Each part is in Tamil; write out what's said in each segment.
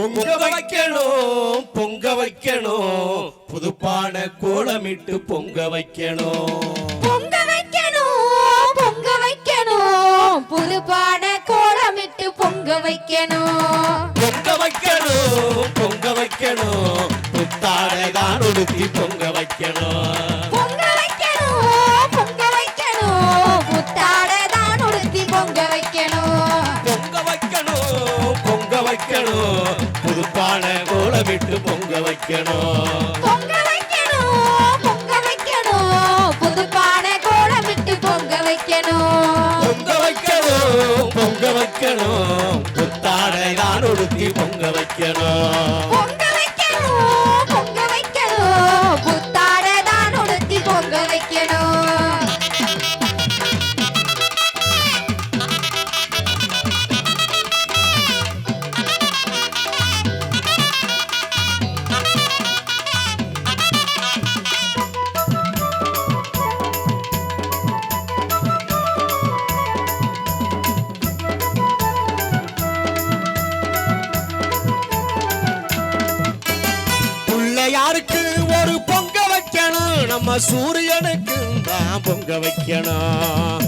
பொங்க வைக்கணும் பொங்க வைக்கணும் புதுப்பான கோலமிட்டு பொங்க வைக்கணும் பொங்க வைக்கணும் பொங்க வைக்கணும் புதுப்பான கோலமிட்டு பொங்க வைக்கணும் பொங்க வைக்கணும் பொங்க வைக்கணும் புத்தாடை தான் உடுத்தி பொங்க வைக்கணும் பொங்க வைக்கணும் பொங்க வைக்கணும் புத்தாடை தான் உடுத்தி பொங்க வைக்கணும் பொங்க வைக்கணும் பொங்க வைக்கணும் புதுப்பான கோலமிட்டு பொங்க வைக்கணும் பொங்க வைக்கணும் பொங்க வைக்கணும் புதுப்பான கோலமிட்டு பொங்க வைக்கணும் பொங்க வைக்கணும் பொங்க வைக்கணும் புத்தாடை தான் உடுத்தி பொங்க வைக்கணும் பொங்க வைக்கணும் பொங்க வைக்கணும் புத்தாடை தான் உடுத்தி பொங்க வைக்கணும் யாருக்கு ஒரு பொங்க வைக்கணும் நம்ம சூரியனுக்கு தான் பொங்க வைக்கணும்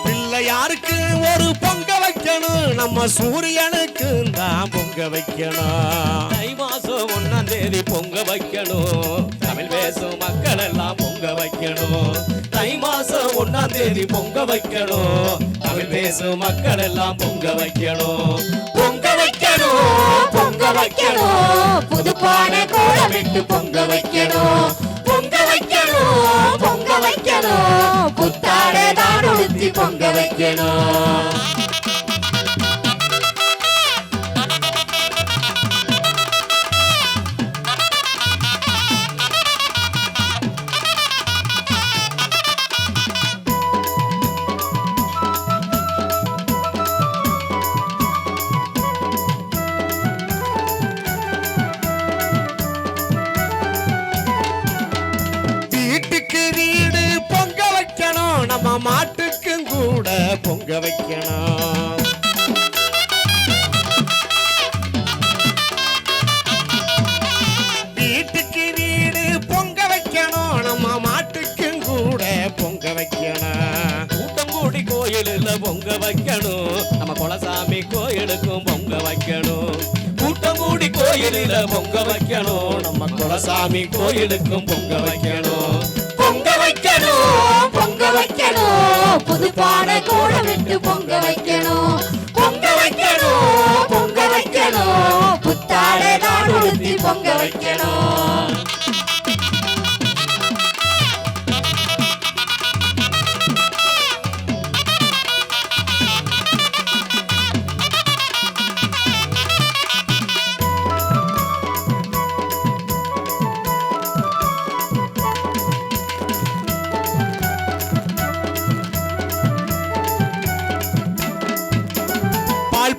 பிள்ளையாருக்கு ஒரு பொங்க வைக்கணும் நம்ம சூரியனுக்கு தான் பொங்க வைக்கணும் தை மாசம் 1ஆம் தேதி பொங்க வைக்கணும் தமிழ் பேசும் மக்கள் எல்லாம் பொங்க வைக்கணும் தை மாசம் 1ஆம் தேதி பொங்க வைக்கணும் தமிழ் பேசும் மக்கள் எல்லாம் பொங்க வைக்கணும் பொங்க வைக்கணும் பொங்க வைக்கணும் புதுப்பான கோலமிட்டு பொங்க வைக்கணும் பொங்க வைக்கணும் பொங்க வைக்கணும் புத்தாடை தான் உடுத்தி பொங்க வைக்கணும் நம்ம மாட்டுக்கும் கூட பொங்க வைக்கணும் வீட்டுக்கு வீடு பொங்க வைக்கணும் நம்ம மாட்டுக்கும் கூட பொங்க வைக்கணும் கூட்டம் கூடி கோயிலில் பொங்க வைக்கணும் நம்ம குலசாமி கோயிலுக்கும் பொங்க வைக்கணும் கூட்டம் கூடி கோயிலில் பொங்க வைக்கணும் நம்ம குலசாமி கோயிலுக்கும் பொங்க வைக்கணும் பொங்க வைக்கணும் பொங்க வைக்கணும் புதுப்பான கோலமிட்டு பொங்க வைக்கணும் பொங்க வைக்கணும் பொங்க வைக்கணும் புத்தாடை தான் உடுத்தி பொங்க வைக்கணும்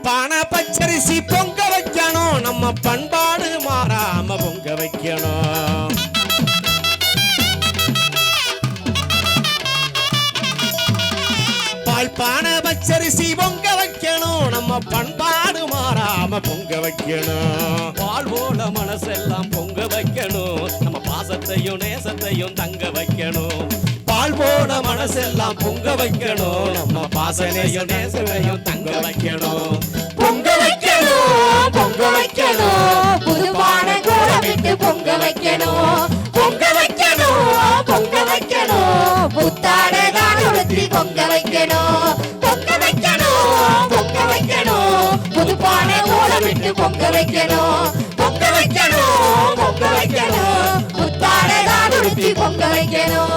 பானை பச்சரிசி பொங்க வைக்கணும் நம்ம பண்பாடு மாறாம பொங்க வைக்கணும் பானை பச்சரிசி பொங்க வைக்கணும் நம்ம பண்பாடு மாறாம பொங்க வைக்கணும் வாழ்வோட மனசெல்லாம் பொங்க வைக்கணும் நம்ம பாசத்தையும் நேசத்தையும் தங்க வைக்கணும் வாழ்வோட மனசெல்லாம் பொங்க வைக்கணும் நம்ம பாசனையும் நேசத்தையும் தங்க வைக்கணும் பொங்க வைக்கணும் பொங்க வைக்கணும் புதுப்பான கோலமிட்டு பொங்க வைக்கணும் பொங்க வைக்கணும் பொங்க வைக்கணும் புத்தாடை தான் உடுத்தி பொங்க வைக்கணும் பொங்க வைக்கணும் பொங்க வைக்கணும் புதுப்பான கோலமிட்டு பொங்க வைக்கணும் பொங்க வைக்கணும் பொங்க வைக்கணும் புத்தாடை தான் உடுத்தி பொங்க வைக்கணும்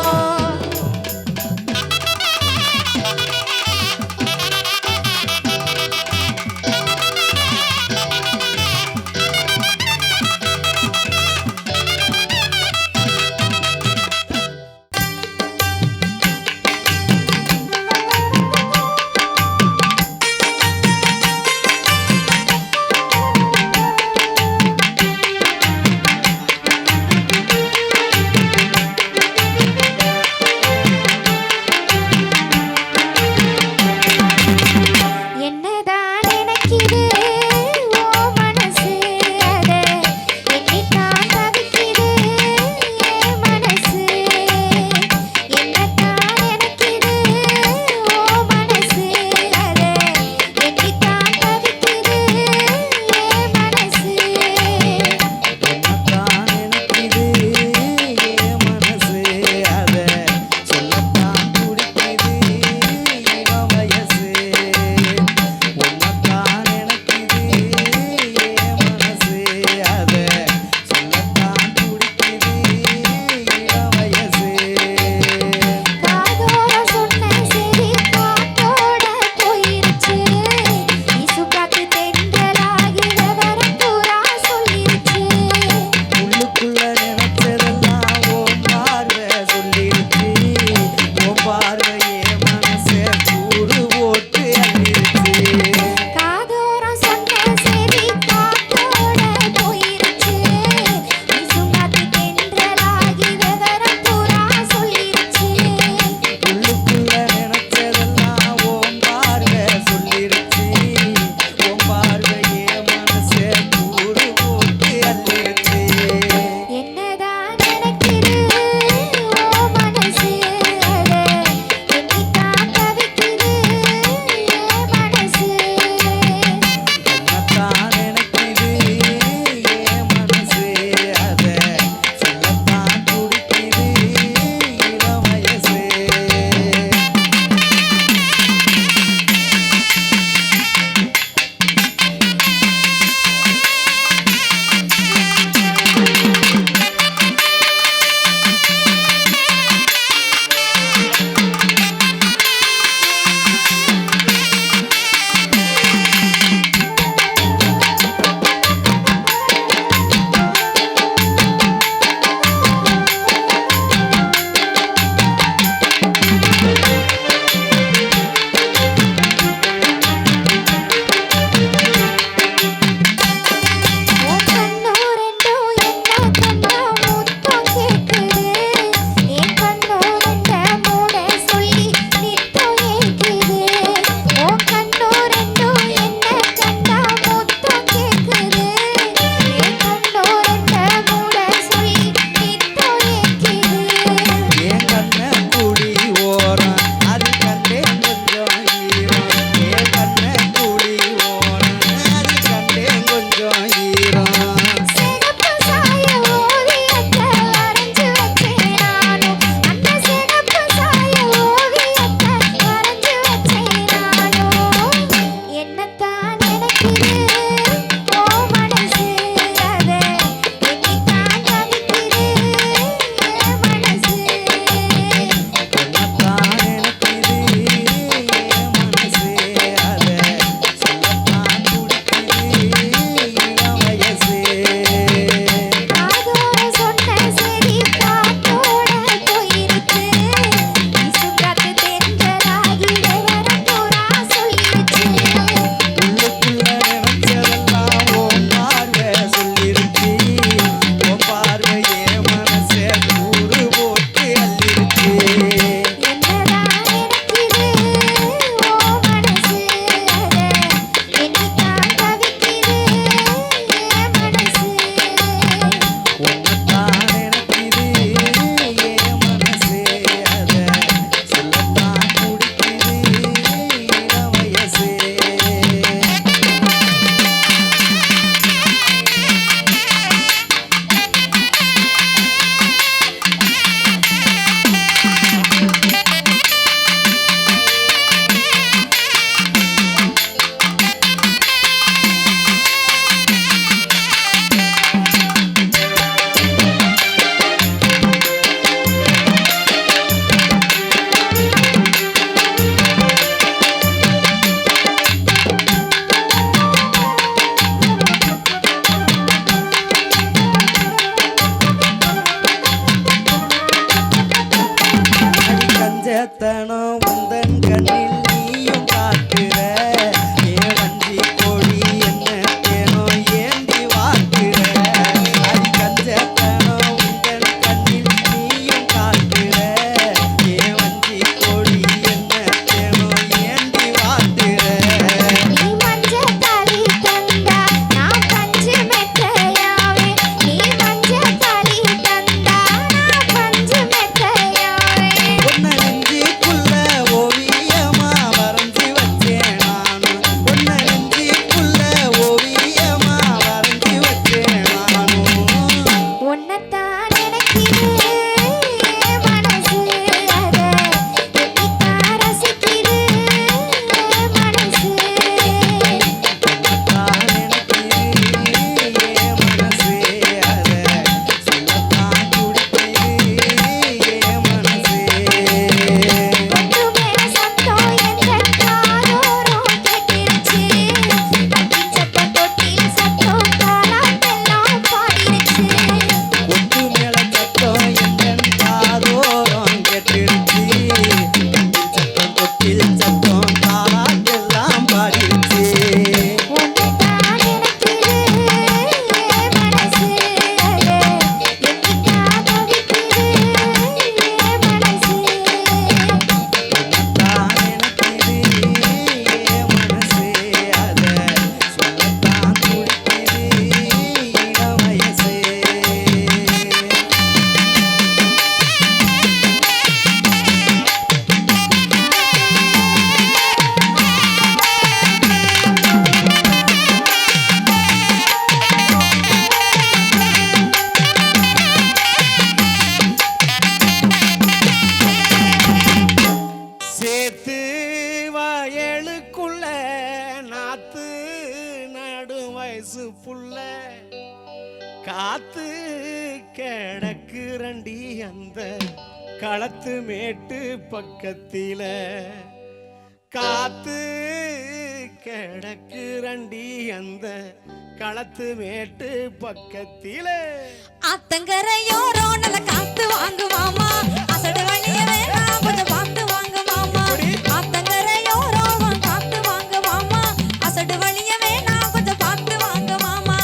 சிகப்பு சாய ஓவியத்தை வரைஞ்சு வச்சேன் நானும். அந்த சிகப்பு சாய ஓவியத்தை வரைஞ்சு வச்சேன் நானும். என்னத்தான் நினைக்குது ஓ மனசு, அதை எண்ணித்தான் தவிக்குது என் மனசு. உன்னத்தான் நினைக்குது என் மனசு, அதை சொல்லத்தான் துடிக்குது இளம் வயசு. காதோர சொன்ன செடி காத்தோட போயிருச்சு. இசுங்காத்து தெரிஞ்சதாகி விவரம் பூரா சொல்லிருச்சு. உள்ளுக்குள்ள நினைச்சதெல்லாம் உன் பார்வை சொல்லிருச்சு. உன் பார்வை என் மனசை கூறு போட்டு அள்ளிருச்சு. என்னதான் நினைக்குது ஓ மனசு, அதை எண்ணித்தான் தவிக்குது என் மனசு. உன்னத்தான் நினைக்குது என் மனசு, அதை சொல்லத்தான் துடிக்குது இளம் வயசு. அடி கஞ்சத்தனம் உந்தன் கண்ணில் நீயும் காட்டுற. ஏன் வஞ்சி கோழி என்ன தேனோ ஏந்தி வாக்குற. அடி கஞ்சத்தனம் உந்தன் கண்ணில் நீயும் காட்டுற. ஏன் வஞ்சி கோழி என்ன தேனோ ஏந்தி வாக்குற. நீ மஞ்சள் தாலி தந்தா நான் பஞ்சு மெத்தையாவே. நீ மஞ்சள் தாலி தந்தா நான் பஞ்சு மெத்தையாவே. உன்னை நெஞ்சுக்குள்ள ஓவியமா வரைஞ்சு வச்சேன் நானும். உன்னை நெஞ்சுக்குள்ள ஓவியமா வரைஞ்சு வச்சேன் நானும். உன்னத்தான் நினைக்குது என் மனசு, அதை எண்ணித்தான் ரசிக்குது என் மனசு. உன்னத்தான் நினைக்குது என் மனசு, அதை சொல்லத்தான் துடிக்குது என் மனசு. கொட்டு மேல சத்தம் எந்தன் காதோரம் கேட்டிருச்சு. கட்டி சத்தம் தொட்டில் சத்தம் தாலாட்டெல்லாம் பாடிருச்சு. ஒட்டு மேல சத்தம் எந்தன் காதோரம் கேட்டுருச்சு. சத்தம் தொட்டில் சத்தம் தாலாட்டெல்லாம் பாடிருச்சு. உன்னத்தான் நினைக்குது என் மனசு, அதை எண்ணித்தான் தவிக்குது என் மனசு. உன்னத்தான் நினைக்குது என் மனசு, அதை சொல்லத்தான் துடிக்குது இளம் வயசு. சேத்து வயலுக்குள்ள நாத்து நடும் வயசு புள்ள காத்து கிடக்கு ரண்டி அந்த களத்து மேட்டு பக்கத்தில. காத்து கிடக்கு ரண்டி அந்த களத்து மேட்டு பக்கத்தில. ஆத்தங்கரையோரோ நல்ல காத்து வாங்குவாமா, அசடு வழிய வேணாம் கொஞ்சம் பார்த்து வாங்குவாமா. ஆத்தங்கரையோரோ காத்து வாங்குவாமா, அசடு வழிய வேணாம் கொஞ்சம் பார்த்து வாங்குவாமா.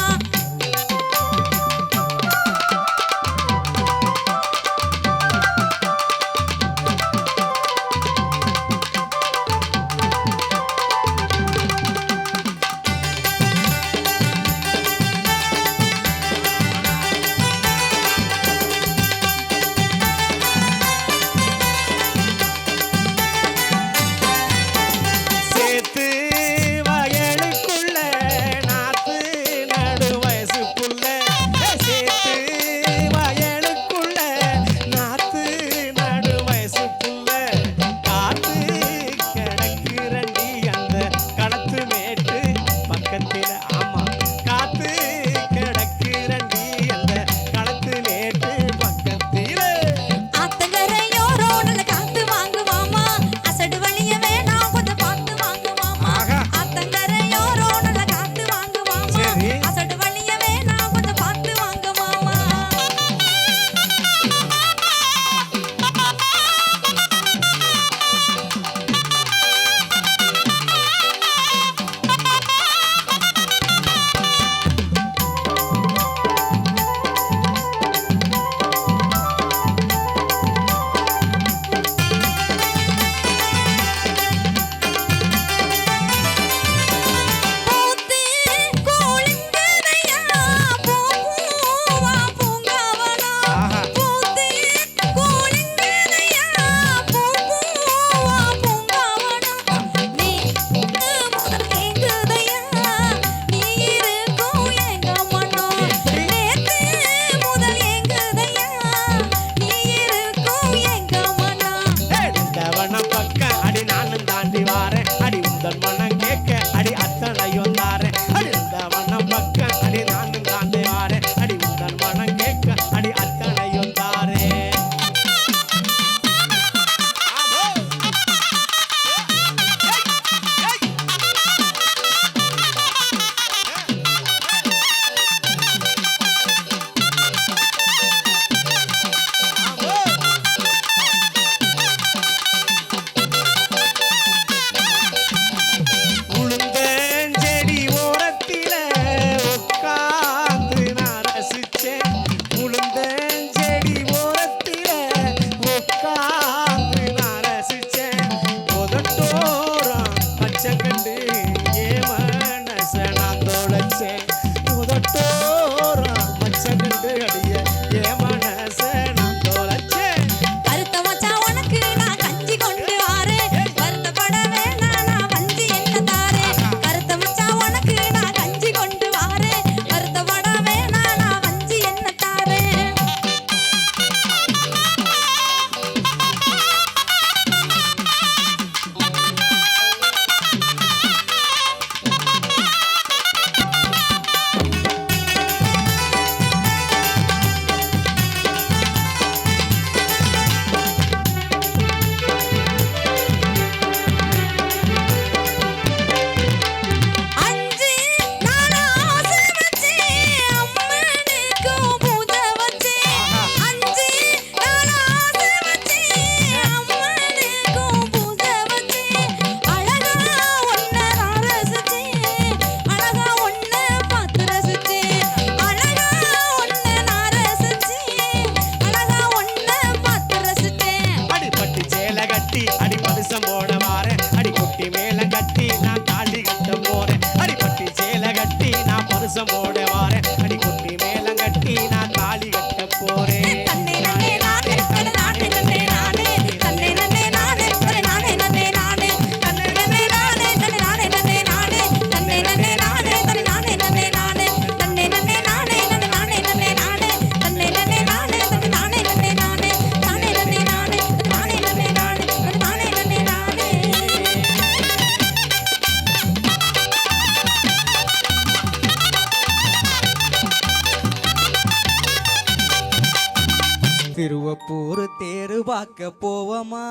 திருவப்பூர் தேரு பார்க்க போவமா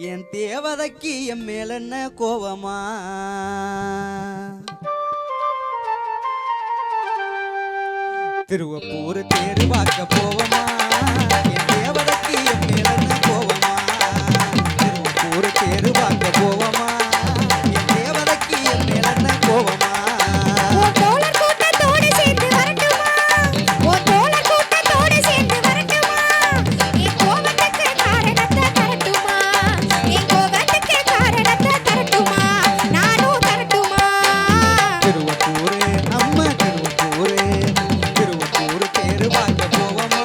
என் தேவதைக்கு என் மேல என்ன கோவமா திருவப்பூர் தேரு பார்க்க போவமா என் தேவதைக்கு என் மேல என்ன கோவமா திருவப்பூர் தேரு பார்க்க போவமா என் தேவதைக்கு என் மேல என்ன கோவமா உன் தோழர் கூட்டத்தோடு சேர்ந்து வரட்டுமா உன் தோழர் கூட்டத்தோடு சேர்ந்து வரட்டுமா என் கோபத்துக்கு காரணத்தை தரட்டுமா என் கோபத்துக்கு காரணத்தை தரட்டுமா நானும் தரட்டுமா திருவப்பூர் நம்ம திருவப்பூர் திருவப்பூர் தேரு பார்க்க போவமா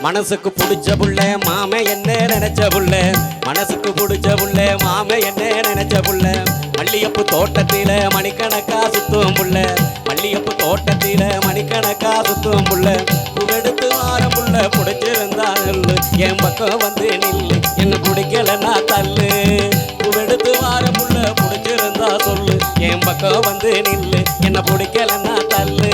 மனசுக்கு பிடிச்ச புள்ள மாமே என்ன நினைச்ச புள்ள மனசுக்கு பிடிச்ச புள்ள மாமே என்ன நினைச்ச புள்ள மல்லியப்பு தோட்டத்தில மணிக்கணக்கா சுத்தும் புள்ள மல்லியப்பு தோட்டத்தில மணிக்கணக்கா சுத்தும் புள்ள புகெடுத்து வார புள்ள பிடிச்சிருந்தா நில்லு என் பக்கம் வந்து நில்லு என்ன பிடிக்கலன்னா தள்ளு புகெடுத்து வார புள்ள பிடிச்சிருந்தா சொல்லு என் பக்கம் வந்து நில்லு என்ன பிடிக்கலன்னா தள்ளு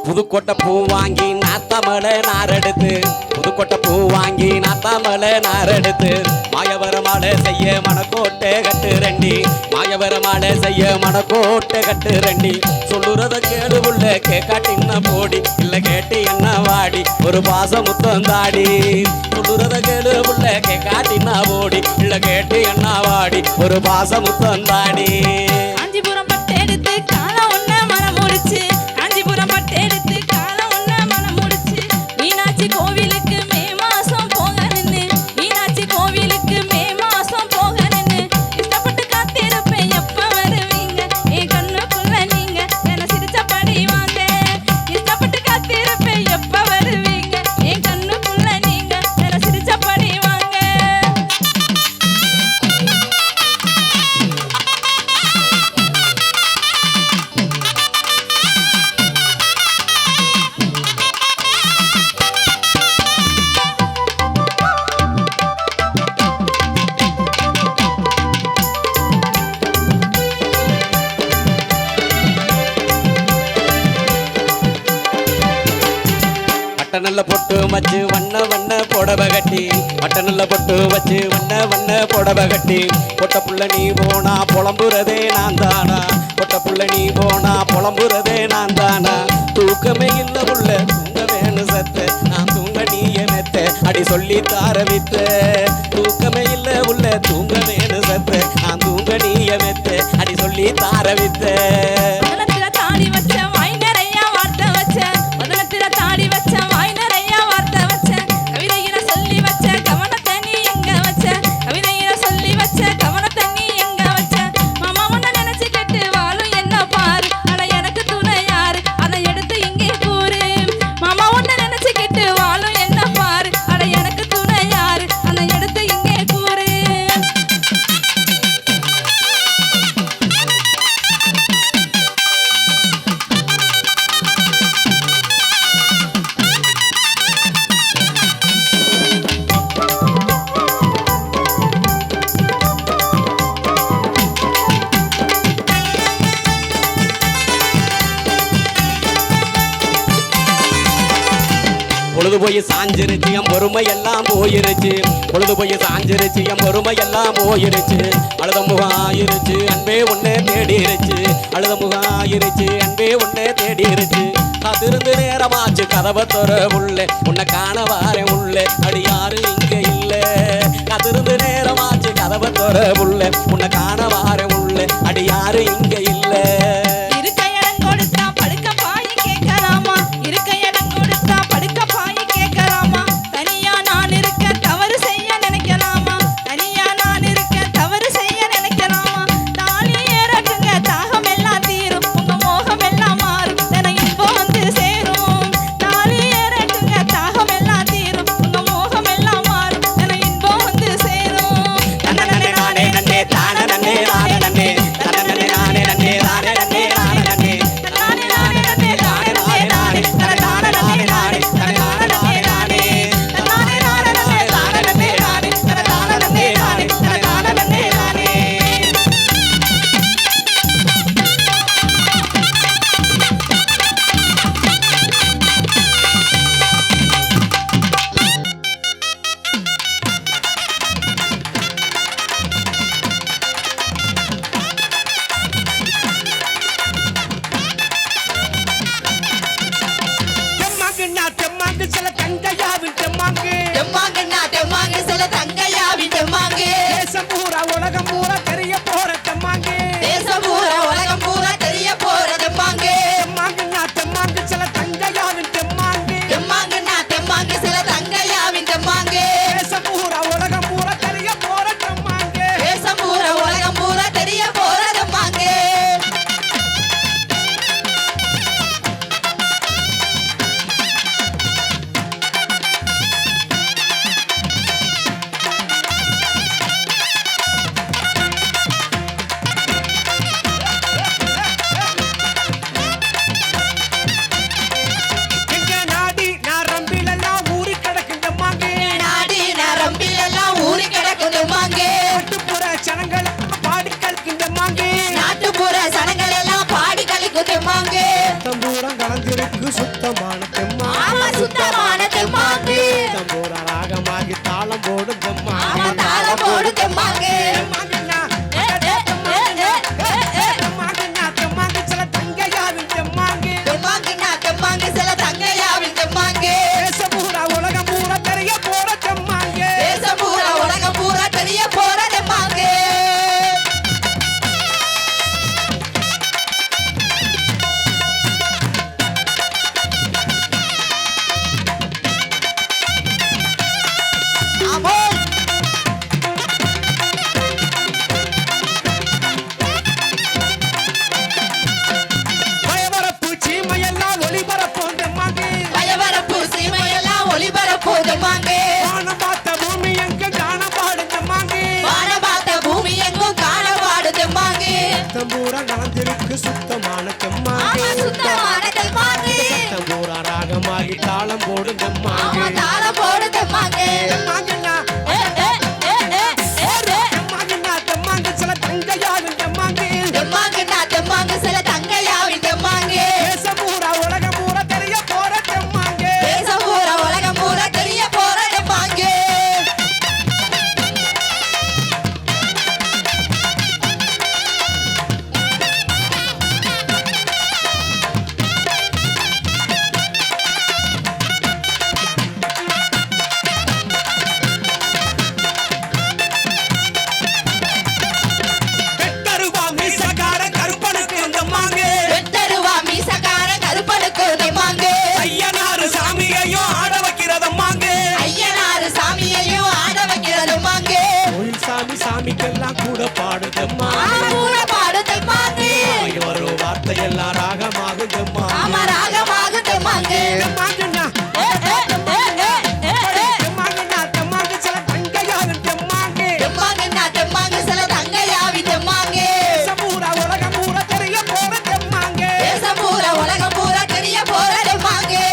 புதுக்கோட்டை பூ வாங்கி நாத்தாமலை நாரெடுத்து புதுக்கோட்டை பூ வாங்கி நாத்தாமலை நாரெடுத்து மாயவர மாலை செய்ய மணக்கோட்டை கட்டு ரெண்டி மாயவர மாலை செய்ய மணக்கோட்டை கட்டு ரெண்டி சொல்லுறத கேடு உள்ள கேட்காட்டின்னா போடி இல்ல கேட்டு என்ன வாடி ஒரு பாசம் முத்தம் தாடி சொல்லுறத கேடு உள்ள கேட்காட்டின்னா போடி இல்ல கேட்டு என்ன வாடி ஒரு பாசம் முத்தம் தாடி காஞ்சிபுரம் பட்டெடுத்து காலம் ஒன்ன மனம் முடிச்சு காஞ்சிபுரம் பட்டெடுத்து காலம் ஒன்ன மனம் முடிச்சு மீனாட்சி கோவிலுக்கு மே மாசம் போக நின்னு மீனாட்சி கோவிலுக்கு மே மாசம் போக நின்னு இஷ்டப்பட்டு காத்திருப்பேன் எப்ப வருவீங்க என் கண்ணுக்குள்ள நீங்க என்ன சிரிச்சபடி வாங்க இஷ்டப்பட்டு காத்திருப்பேன் எப்ப வருவீங்க என் கண்ணுக்குள்ள நீங்க என்ன சிரிச்சபடி வாங்க பட்டனல்ல பொட்டு வச்சு வண்ண வண்ண புடவை கட்டி பட்டனல்ல பொட்டு வச்சு வண்ண வண்ண புடவை கட்டி பொட்ட புள்ள நீ போனா புலம்புறதே நான் தானா பொட்ட புள்ள நீ போனா புலம்புறதே நான் தானா தூக்கமே இல்ல புள்ள தூங்க வேணும் சத்த நான் தூங்க நீய மெத்த அடி சொல்லி தாரவித்த தூக்கமே இல்ல உள்ள தூங்க வேணும் சத்த நான் தூங்க நீய மெத்த அடி சொல்லி தாரவித்த முதலத்துல தாடி வச்ச வாய் நிறைய வார்த்தை வச்ச முதலத்துல தாடி வச்ச வாய் நிறைய வார்த்தை வச்ச கவிதையில சொல்லி வச்ச கவனத்தை நீ எங்க வச்ச கவிதையில சொல்லி வச்ச கவனத்தை நீ எங்க வச்ச மாமா உன்னை நினைச்சு கேட்டு வாழும் என்ன பாரு அட எனக்கு துணை யாரு அதை எடுத்து இங்கே கூறு மாமா உன்னை நினைச்சு கேட்டு வாழும் என்ன பாரு அட எனக்கு துணை யாரு அதை எடுத்து இங்கே கூறு பொழுது போய் சாஞ்சிருச்சு என் பொறுமை எல்லாம் போயிருச்சு பொழுது போய் சாஞ்சிருச்சு என் பொறுமை எல்லாம் போயிருச்சு அழுத முகம் ஆயிருச்சு அன்பே உன்னை தேடிருச்சு அழுத முகம் ஆயிருச்சு அன்பே உன்னை தேடிருச்சு காத்திருந்து நேரமாச்சு கதவை தொற உள்ள உன்னை காண வாரேன் உள்ள அடி யாரு இங்க இல்ல காத்திருந்து நேரமாச்சு கதவை தொற உள்ள உன்னை காண வாரேன் உள்ள அடி யாரு இங்க இல்ல இருக்க இடம் கொடுத்தா படுக்க பாய் கேட்கலாமா இருக்க இடம் கொடுத்தா படுக்க பாய் கேட்கலாமா தனியா நான் இருக்க தவறு செய்ய நினைக்கலாமா தனியா நான் இருக்க தவறு செய்ய நினைக்கலாமா தாலி ஏறட்டுங்க தாகம் எல்லாம் தீரும் உங்க மோகம் எல்லாம் மாறும் என இப்போ வந்து சேரும் தாலி ஏறட்டுங்க தாகம் எல்லாம் தீரும் உங்க மோகம் எல்லாம் மாறும் என இப்போ வந்து சேரும் தன்னே நானே நன்னே தான நன்னே நானே நன்னே தன்னே நானே நன்னே தானே நன்னே நாந்திருக்கு சுத்தமான தெம்மாங்கு ஆமா சுத்தமான தெம்மாங்கு தம்பூர ராகமாகி தாளம் போடும் ஆமா தெம்மாங்கு தாளம் போடு தெம்மாங்கு தெம்மாங்குன்னா, ஏ, ஏ, ஏ, ஏ, ஏ, ஏ. தெம்மாங்குன்னா, தெம்மாங்கு சில தங்கையாவின் தெம்மாங்கு தெம்மாங்குன்னா தெம்மாங்கு சில தங்கையாவின் தெம்மாங்கு தேசம் பூரா உலகம் பூரா தெரிய போற தெம்மாங்கு தேசம் பூரா உலகம் பூரா தெரிய போற தெம்மாங்கு பயவரப்பு சீமையெல்லாம் ஒளிபரப்போம் தெம்மாங்கு பயவரப்பு சீமையெல்லாம் ஒளிபரப்பு தெம்மாங்கு வானம் பார்த்த பூமி எங்க காணப்பாடு தெம்மாங்கு வானம் பார்த்த பூமி எங்கும் காணவாடு தெம்மாங்கு தம்பூரா நாந்திருக்கு சுத்தமான தெம்மாங்கு ஆமா சுத்தமான தெம்மாங்கு தம்பூரா ராகமாகி தாளம் போடும் ஆமா தெம்மாங்கு தாளம் போடு தெம்மாங்கு தெம்மாங்குன்னா, ஏ, ஏ, ஏ, ஏ, ஏ, ஏ. தெம்மாங்குன்னா, தெம்மாங்கு சில தங்கையாவின் தெம்மாங்கு தெம்மாங்குன்னா தெம்மாங்கு சில தங்கையாவின் தெம்மாங்கு தேசம் பூரா உலகம் பூரா தெரிய போற தெம்மாங்கு தேசம் பூரா உலகம் பூரா தெரிய போற தெம்மாங்கு வெட்டருவா மீசக்கார கருப்பனுக்கு தெம்மாங்கு வெட்டருவா மீசக்கார கருப்பனுக்கு தெம்மாங்கு ஐயனாரு சாமியையும் ஆட வைக்கிறதம்மாங்கு ஐயனாரு சாமியையும் ஆட வைக்கிற தெம்மாங்கு கோயில் சாமி சாமிக்கெல்லாம் கூட பாடுதம்மா கூட பாடு தெம்மாங்கு ஒரு வார்த்தையெல்லாம் ராகமாகும் தெம்மா ஆமா ராகமாக தெம்மாங்கு தெம்மாங்குன்னா, ஏ, ஏ, ஏ, ஏ, ஏ, ஏ. தெம்மாங்குன்னா, தெம்மாங்கு சில தங்கையாவின் தெம்மாங்கு தெம்மாங்குன்னா தெம்மாங்கு சில தங்கையாவி தெம்மாங்கு தேசம் பூரா உலகம் பூரா தெரிய போற தெம்மாங்கு தேசம் பூரா உலகம் பூரா தெரிய போற தெம்மாங்கு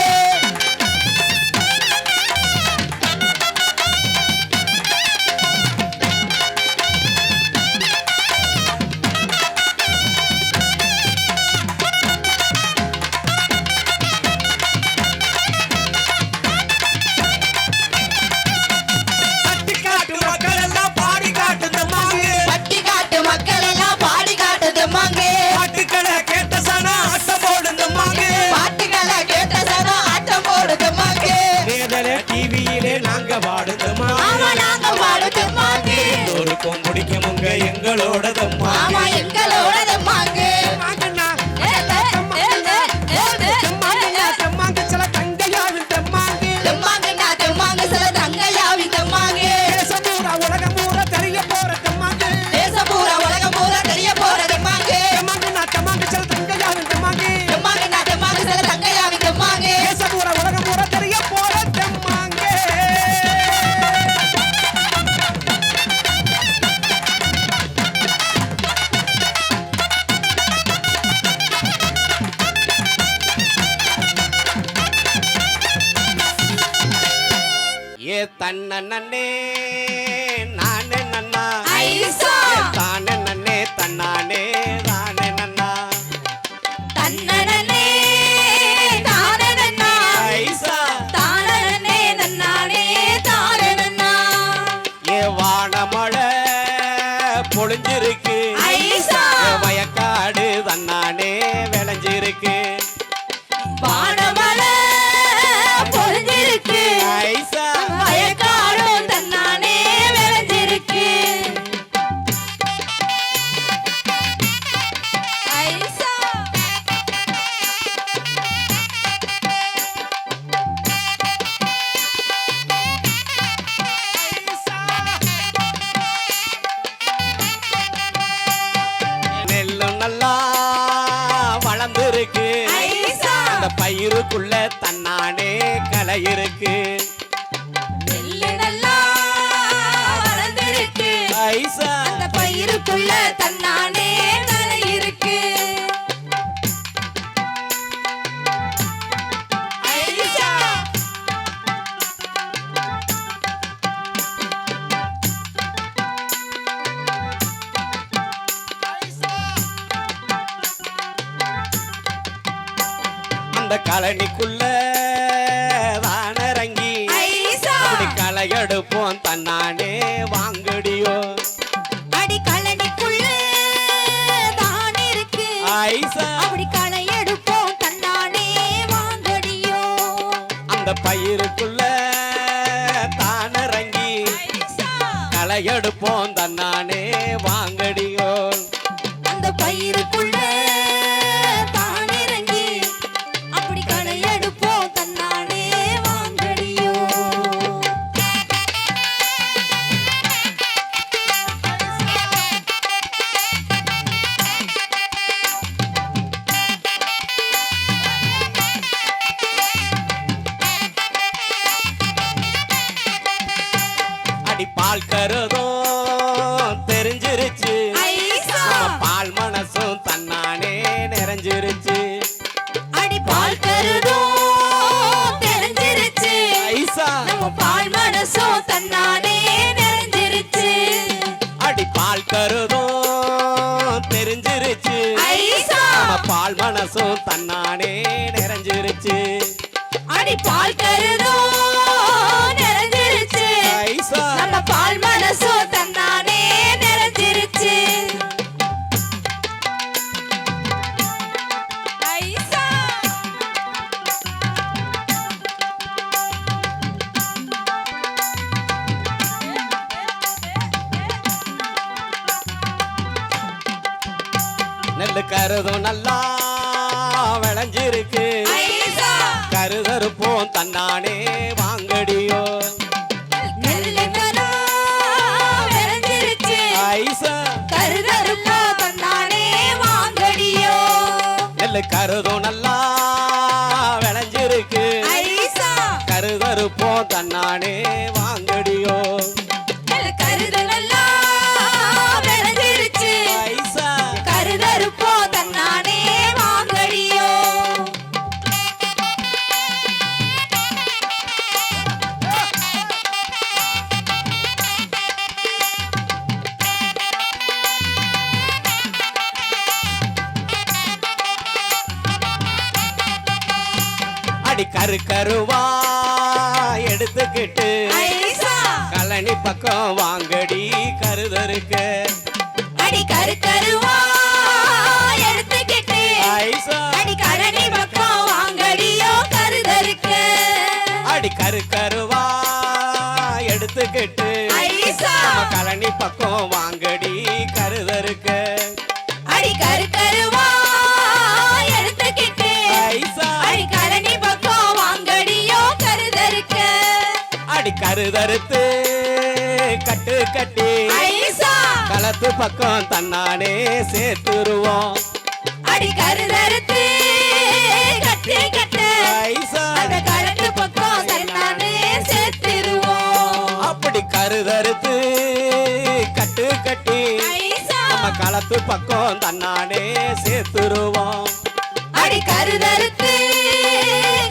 தட்டி காட்டு மக்கள் எல்லாம் பாடி காட்டு தெம்மாங்கு பட்டி காட்டு மக்கள் எல்லாம் பாடி காட்டு தெம்மாங்கு பாட்டுக்களை கேட்ட சனா ஆட்டம் போடும் தெம்மாங்கு பாட்டுகளை கேட்ட சனம் ஆட்டம் போடு தெம்மாங்கு நேரல டிவியிலே நாங்க பாடு ஆமா தெம்மாங்கு நாங்க பாடு தெம்மாங்கு எல்லோருக்கும் பிடிக்குமுங்க எங்களோட ஆமா தெம்மாங்கு எங்களோட தெம்மாங்கு தெம்மாங்குன்னா, ஏ, ஏ, ஏ, ஏ, ஏ, ஏ, தெம்மாங்குன்னா, தெம்மாங்கு சில தங்கையாவின் தெம்மாங்கு தெம்மாங்குன்னா தெம்மாங்கு சில தங்கையாவி தெம்மாங்கு தேசம் பூரா உலகம் பூரா தெரிய போற தெம்மாங்கு தேசம் பூரா உலகம் பூரா தெரிய போற தெம்மாங்கு தெம்மாங்குன்னா, தெம்மாங்கு சில தங்கையாவின் தெம்மாங்கு தெம்மாங்குன்னா தெம்மாங்கு சில தங்கையாவி தெம்மாங்கு தேசம் பூரா உலகம் பூரா தெரிய போற தெம்மாங்கு ஏ தன்ன நன்னே நானே நன்னா ஐசா தானே நன்னே தன்னானே தானே நன்னா தன்னனனே தானனனா ஐசா தானனனே நன்னானே தானனனா ஏ வானமழை பொழிஞ்சிருக்கு ஐசா ஏ வயக்காடு தன்னானே விளைஞ்சிருக்கு வானமலை பொழிஞ்சிருக்கு ஐசா வயக்காடும் தன்னானே விளைஞ்சிருக்கு ஐசா நெல்லு நல்லா வளர்ந்துருக்கு ஐசா அந்த பயிருக்குள்ள தன்னானே களை இருக்கு நெல்லு நல்லா வளர்ந்திருக்கு ஐசா அந்த பயிருக்குள்ள தன்னானே நரை இருக்கு ஐசா அந்த அந்த கலனிக்குள்ள வானரங்கி ஐசா அப்படி களை எடுப்போம் தன்னானே வாங்கடியோ அடி கலனிக்குள்ள தான் இருக்கு ஐசா அப்படி களை எடுப்போம் தன்னானே வாங்கடியோ அந்த பயிருக்குள்ள தானரங்கி ஐசா களை எடுப்போம் தன்னானே வாங்கடியோ அந்த பயிருக்குள்ள தான் இறங்கி அப்படி களை எடுப்போம் தன்னானே வாங்கடியோ அடி பால் கருதும் தெரிஞ்சிருச்சு ஐசா நம்ம பால் மனசும் தன்னானே நிறைஞ்சிருச்சு அடி பால் கருதும் தெரிஞ்சிருச்சு ஐசா நம்ம பால் மனசும் தன்னானே நிறைஞ்சிருச்சு அடி பால் கருதும் தெரிஞ்சிருச்சு ஐசா நம்ம பால் மனசும் தன்னானே நிறைஞ்சிருச்சு அடி பால் கருதும் நிறைஞ்சிருச்சு ஐசா நம்ம பால் மனசும் தன்னானே நிறைஞ்சிருச்சு ஐசா நெல்லு கருதும் நல்லா விளைஞ்சிருக்கு ஐசா கருதறுப்போம் தன்னானே வாங்கடியோ நெல்லு மரம் விளைஞ்சிருச்சு ஐசா கருதறுப்போ தன்னானே வாங்கடியோ நெல்லு கருதும் நல்லா விளைஞ்சிருக்கு ஐசா கருதறுப்போம் தன்னானே வாங்கடியோ நெல் கருதலெல்லாம் விளைஞ்சிருச்சு ஐசா கருதறுப்போ தன்னானே வாங்கடியோ அடி கரு கருவா எடுத்துக்கிட்டு ஐசா கழனி பக்கம் வாங்கடி கருதருக்கு அடி கரு கருவா எடுத்துக்கிட்டு ஐசா அடி கழனி பக்கம் வாங்கடியோ கருதருக்கு அடி கரு கருவா எடுத்துக்கிட்டு ஐசா நம்ம கழனி பக்கம் வாங்கடி கருதருக்கு அடி கரு கருவா எடுத்துக்கிட்டு ஐசா அடி கழனி பக்கம் வாங்கடியோ கருதருக்கு அடி கருதறுத்து கட்டு கட்டி ஐசா களத்து பக்கம் தன்னானே சேர்த்துருவோம் அடி கருதறுத்து கட்டு கட்டு ஐசா அந்த கழட்டு பக்கம் தன்னானே சேர்த்திருவோம் அப்படி கருதறுத்து கட்டு கட்டி ஐசா நம்ம களத்து பக்கம் தன்னானே சேர்த்துருவோம் அடி கருதறுத்து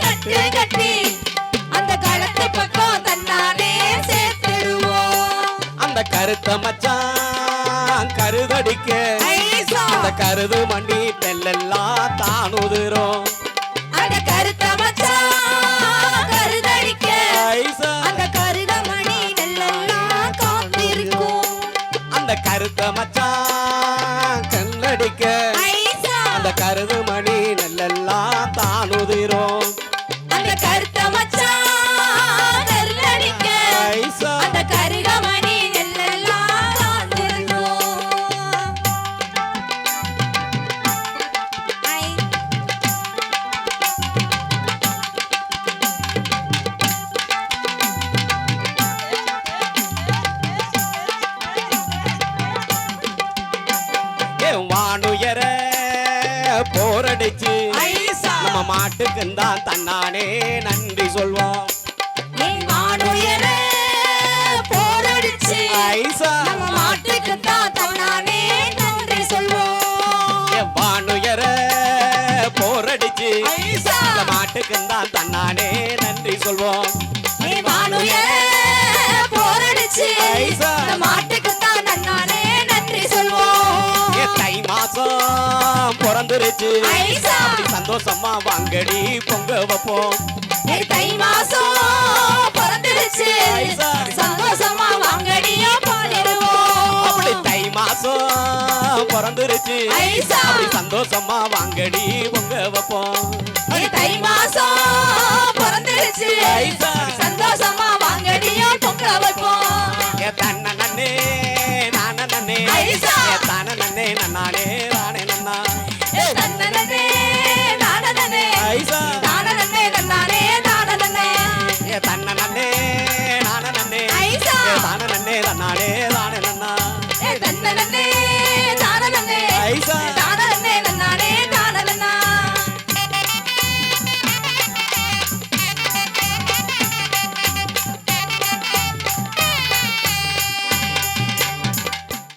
கட்டு கட்டி அந்த கழட்டு பக்கம் தன்னானே சேர்த்திருவோம் அந்த கருத்த மச்சான் கருதடிக்க ஐசா அந்த கருது மண்டி தெல்லெல்லாம் தானுதுரும் அந்த கருத்த மச்சான் கருதடிக்க ஐசா அந்த கருதமணி நெல்லெல்லாம் காத்திருக்கும் அந்த கருத்த மச்சான் கல்லடிக்க ஐசா அந்த கருது மணி நெல்லெல்லாம் தானுதிரும் அந்த கருத்த மச்சான் நெல்லடிக்க ஐசா அந்த கருகமணி நெல்லெல்லாம் காத்திருக்கும் ஐ என் வானுயர போரடிச்சு ஐசா நம்ம மாட்டுக்கு தான் தன்னானே நன்றி சொல்வோம் என் வானுயர போரடிச்சு ஐசா நம்ம மாட்டுக்கு தான் தன்னானே நன்றி சொல்வோம் என் வானுயர போரடிச்சு ஐசா இந்த மாட்டுக்கு தான் தன்னானே நன்றி சொல்வோம் என் வானுயர போரடிச்சு ஐசா இந்த மாட்டுக்கு தான் தன்னானே நன்றி சொல்வோம் தை மாசம் பிறந்துருச்சு ஐசா. அப்படி சந்தோஷமா வாங்கடி பொங்க வைப்போம் தை மாசம் பிறந்துருச்சு ஐசா. சந்தோஷமா வாங்கடியா பாடிடுவோம் அப்படி தை மாசம் பிறந்துருச்சு ஐசா. அப்படி சந்தோஷமா வாங்கடி பொங்க வைப்போம் தை மாசம் பிறந்துருச்சு ஐசா. சந்தோஷமா வாங்கடியா பொங்க வைப்போம் தன்ன நன்னே நான நன்னே ஐசா. தான நன்னே நன்னானே நானே நன்னா தன்னனே நானனே ஐசா. நானனே நன்னானே நானனே தன்ன நன்னே நான நன்னே ஐசா. தான நன்னே நன்னானே